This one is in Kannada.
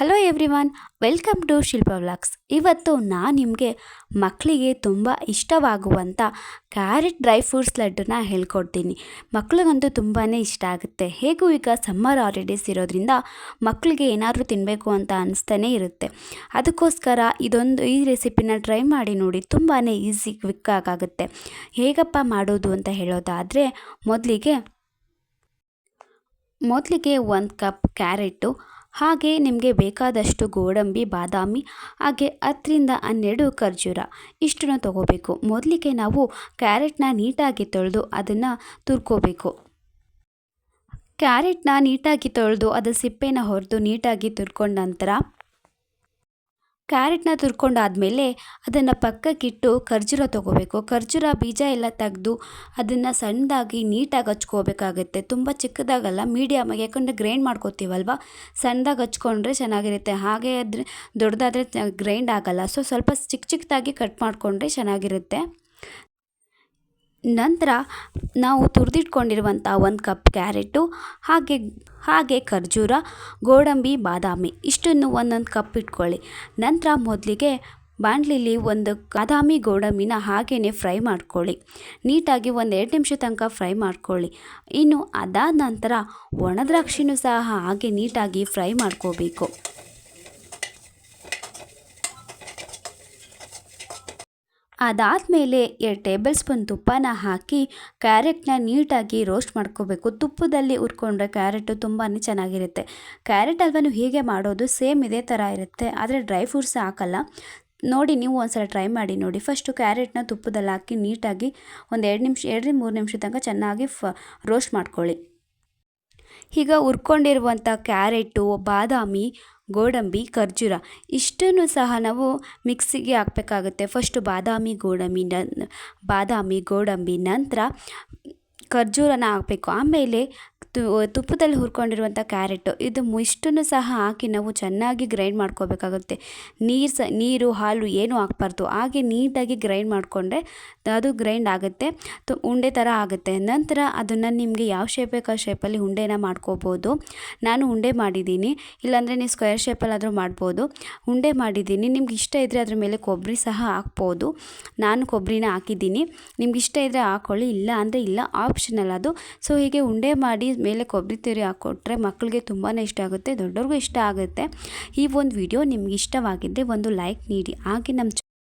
Hello everyone, welcome to Shilpa vlogs. ಇವತ್ತು ನಾನು ನಿಮಗೆ ಮಕ್ಕಳಿಗೆ ತುಂಬ ಇಷ್ಟವಾಗುವಂಥ ಕ್ಯಾರೆಟ್ ಡ್ರೈ ಫ್ರೂಟ್ಸ್ ಲಡ್ಡನ್ನ ಹೇಳ್ಕೊಡ್ತೀನಿ. ಮಕ್ಕಳಿಗಂತೂ ತುಂಬಾ ಇಷ್ಟ ಆಗುತ್ತೆ. ಹೇಗೂ ಈಗ ಸಮ್ಮರ್ ಹಾಲಿಡೇಸ್ ಇರೋದ್ರಿಂದ ಮಕ್ಕಳಿಗೆ ಏನಾದರೂ ತಿನ್ನಬೇಕು ಅಂತ ಅನಿಸ್ತಾನೆ ಇರುತ್ತೆ. ಅದಕ್ಕೋಸ್ಕರ ಈ ರೆಸಿಪಿನ ಟ್ರೈ ಮಾಡಿ ನೋಡಿ. ತುಂಬಾ ಈಸಿ, ಕ್ವಿಕ್ ಆಗುತ್ತೆ. ಹೇಗಪ್ಪ ಮಾಡೋದು ಅಂತ ಹೇಳೋದಾದರೆ ಮೊದಲಿಗೆ 1 ಕಪ್ ಕ್ಯಾರೆಟು, ಹಾಗೆ ನಿಮಗೆ ಬೇಕಾದಷ್ಟು ಗೋಡಂಬಿ, ಬಾದಾಮಿ, ಹಾಗೆ 10-12 ಖರ್ಜೂರ ಇಷ್ಟನ್ನು ತಗೋಬೇಕು. ಮೊದಲಿಗೆ ನಾವು ಕ್ಯಾರೆಟ್ನ ನೀಟಾಗಿ ತೊಳೆದು ಅದನ್ನು ತುರ್ಕೋಬೇಕು. ಕ್ಯಾರೆಟ್ನ ನೀಟಾಗಿ ತೊಳೆದು ಅದರ ಸಿಪ್ಪೆನ ಹೊಡೆದು ನೀಟಾಗಿ ತುರ್ಕೊಂಡ ನಂತರ ಕ್ಯಾರೆಟ್ನ ತುರ್ಕೊಂಡಾದಮೇಲೆ ಅದನ್ನು ಪಕ್ಕಕ್ಕಿಟ್ಟು ಖರ್ಜೂರ ತೊಗೋಬೇಕು. ಖರ್ಜೂರ ಬೀಜ ಎಲ್ಲ ತೆಗೆದು ಅದನ್ನು ಸಣ್ಣದಾಗಿ ನೀಟಾಗಿ ಹಚ್ಕೋಬೇಕಾಗುತ್ತೆ. ತುಂಬ ಚಿಕ್ಕದಾಗಲ್ಲ, ಮೀಡಿಯಮಾಗಿ, ಯಾಕಂದರೆ ಗ್ರೈಂಡ್ ಮಾಡ್ಕೋತೀವಲ್ವ, ಸಣ್ಣದಾಗಿ ಹಚ್ಕೊಂಡ್ರೆ ಚೆನ್ನಾಗಿರುತ್ತೆ. ಹಾಗೆ ಆದರೆ ದೊಡ್ಡದಾದರೆ ಗ್ರೈಂಡ್ ಆಗಲ್ಲ. ಸ್ವಲ್ಪ ಚಿಕ್ಕದಾಗಿ ಕಟ್ ಮಾಡಿಕೊಂಡ್ರೆ ಚೆನ್ನಾಗಿರುತ್ತೆ. ನಂತರ ನಾವು ತುರಿದಿಟ್ಕೊಂಡಿರುವಂಥ 1 ಕಪ್ ಕ್ಯಾರೆಟು, ಹಾಗೆ ಖರ್ಜೂರ, ಗೋಡಂಬಿ, ಬಾದಾಮಿ ಇಷ್ಟನ್ನು ಒಂದೊಂದು ಕಪ್ ಇಟ್ಕೊಳ್ಳಿ. ನಂತರ ಮೊದಲಿಗೆ ಬಾಣಲಿಲಿ ಬಾದಾಮಿ ಗೋಡಂಬಿನ ಹಾಗೇ ಫ್ರೈ ಮಾಡ್ಕೊಳ್ಳಿ. ನೀಟಾಗಿ 1-2 ನಿಮಿಷ ತನಕ ಫ್ರೈ ಮಾಡ್ಕೊಳ್ಳಿ. ಇನ್ನು ಅದಾದ ನಂತರ ಒಣ ದ್ರಾಕ್ಷಿನೂ ಸಹ ಹಾಗೆ ನೀಟಾಗಿ ಫ್ರೈ ಮಾಡ್ಕೋಬೇಕು. ಅದಾದಮೇಲೆ 2 ಟೇಬಲ್ ಸ್ಪೂನ್ ತುಪ್ಪನ ಹಾಕಿ ಕ್ಯಾರೆಟ್ನ ನೀಟಾಗಿ ರೋಸ್ಟ್ ಮಾಡ್ಕೋಬೇಕು. ತುಪ್ಪದಲ್ಲಿ ಹುರ್ಕೊಂಡ್ರೆ ಕ್ಯಾರೆಟು ತುಂಬಾ ಚೆನ್ನಾಗಿರುತ್ತೆ. ಕ್ಯಾರೆಟ್ ಹಲ್ವನು ಹೀಗೆ ಮಾಡೋದು ಸೇಮ್ ಇದೇ ಥರ ಇರುತ್ತೆ, ಆದರೆ ಡ್ರೈ ಫ್ರೂಟ್ಸ್ ಹಾಕಲ್ಲ. ನೋಡಿ, ನೀವು ಒಂದ್ಸಲ ಟ್ರೈ ಮಾಡಿ ನೋಡಿ. ಫಸ್ಟು ಕ್ಯಾರೆಟ್ನ ತುಪ್ಪದಲ್ಲಿ ಹಾಕಿ ನೀಟಾಗಿ 2-3 ನಿಮಿಷ ತನಕ ಚೆನ್ನಾಗಿ ರೋಸ್ಟ್ ಮಾಡ್ಕೊಳ್ಳಿ. ಈಗ ಹುರ್ಕೊಂಡಿರುವಂಥ ಕ್ಯಾರೆಟು, ಬಾದಾಮಿ, ಗೋಡಂಬಿ, ಖರ್ಜೂರ ಇಷ್ಟನ್ನು ಸಹ ನಾವು ಮಿಕ್ಸಿಗೆ ಹಾಕಬೇಕಾಗುತ್ತೆ. ಫಸ್ಟು ಬಾದಾಮಿ, ಗೋಡಂಬಿ ನಂತರ ಖರ್ಜೂರನ ಹಾಕಬೇಕು. ಆಮೇಲೆ ತುಪ್ಪದಲ್ಲಿ ಹುರ್ಕೊಂಡಿರುವಂಥ ಕ್ಯಾರೆಟು ಇಷ್ಟನ್ನು ಸಹ ಹಾಕಿ ನಾವು ಚೆನ್ನಾಗಿ ಗ್ರೈಂಡ್ ಮಾಡ್ಕೋಬೇಕಾಗುತ್ತೆ. ನೀರು, ಹಾಲು ಏನೂ ಹಾಕಬಾರ್ದು. ಹಾಗೆ ನೀಟಾಗಿ ಗ್ರೈಂಡ್ ಮಾಡಿಕೊಂಡ್ರೆ ಅದು ಗ್ರೈಂಡ್ ಆಗುತ್ತೆ, ಉಂಡೆ ಥರ ಆಗುತ್ತೆ. ನಂತರ ಅದನ್ನು ನಿಮಗೆ ಯಾವ ಶೇಪ್ ಬೇಕು ಆ ಶೇಪಲ್ಲಿ ಉಂಡೆನ ಮಾಡ್ಕೋಬೋದು. ನಾನು ಉಂಡೆ ಮಾಡಿದ್ದೀನಿ, ಇಲ್ಲಾಂದರೆ ನೀವು ಸ್ಕ್ವೇರ್ ಶೇಪಲ್ಲಾದರೂ ಮಾಡ್ಬೋದು. ಉಂಡೆ ಮಾಡಿದ್ದೀನಿ. ನಿಮ್ಗೆ ಇಷ್ಟ ಇದ್ದರೆ ಅದ್ರ ಮೇಲೆ ಕೊಬ್ಬರಿ ಸಹ ಹಾಕ್ಬೋದು. ನಾನು ಕೊಬ್ಬರಿನ ಹಾಕಿದ್ದೀನಿ. ನಿಮ್ಗೆ ಇಷ್ಟ ಇದ್ದರೆ ಹಾಕ್ಕೊಳ್ಳಿ, ಇಲ್ಲ ಅಂದರೆ ಇಲ್ಲ, ಆಪ್ಷನಲ್ ಅದು. ಸೊ ಹೀಗೆ ಉಂಡೆ ಮಾಡಿ ಮೇಲೆ ಕೊಬ್ಬರಿ ತುರಿ ಹಾಕ್ಕೊಟ್ರೆ ಮಕ್ಕಳಿಗೆ ತುಂಬಾ ಇಷ್ಟ ಆಗುತ್ತೆ, ದೊಡ್ಡವ್ರಿಗೂ ಇಷ್ಟ ಆಗುತ್ತೆ. ಈ ಒಂದು ವಿಡಿಯೋ ನಿಮ್ಗೆ ಇಷ್ಟವಾಗಿದ್ದರೆ ಒಂದು ಲೈಕ್ ನೀಡಿ. ಹಾಗೆ ನಮ್ಮ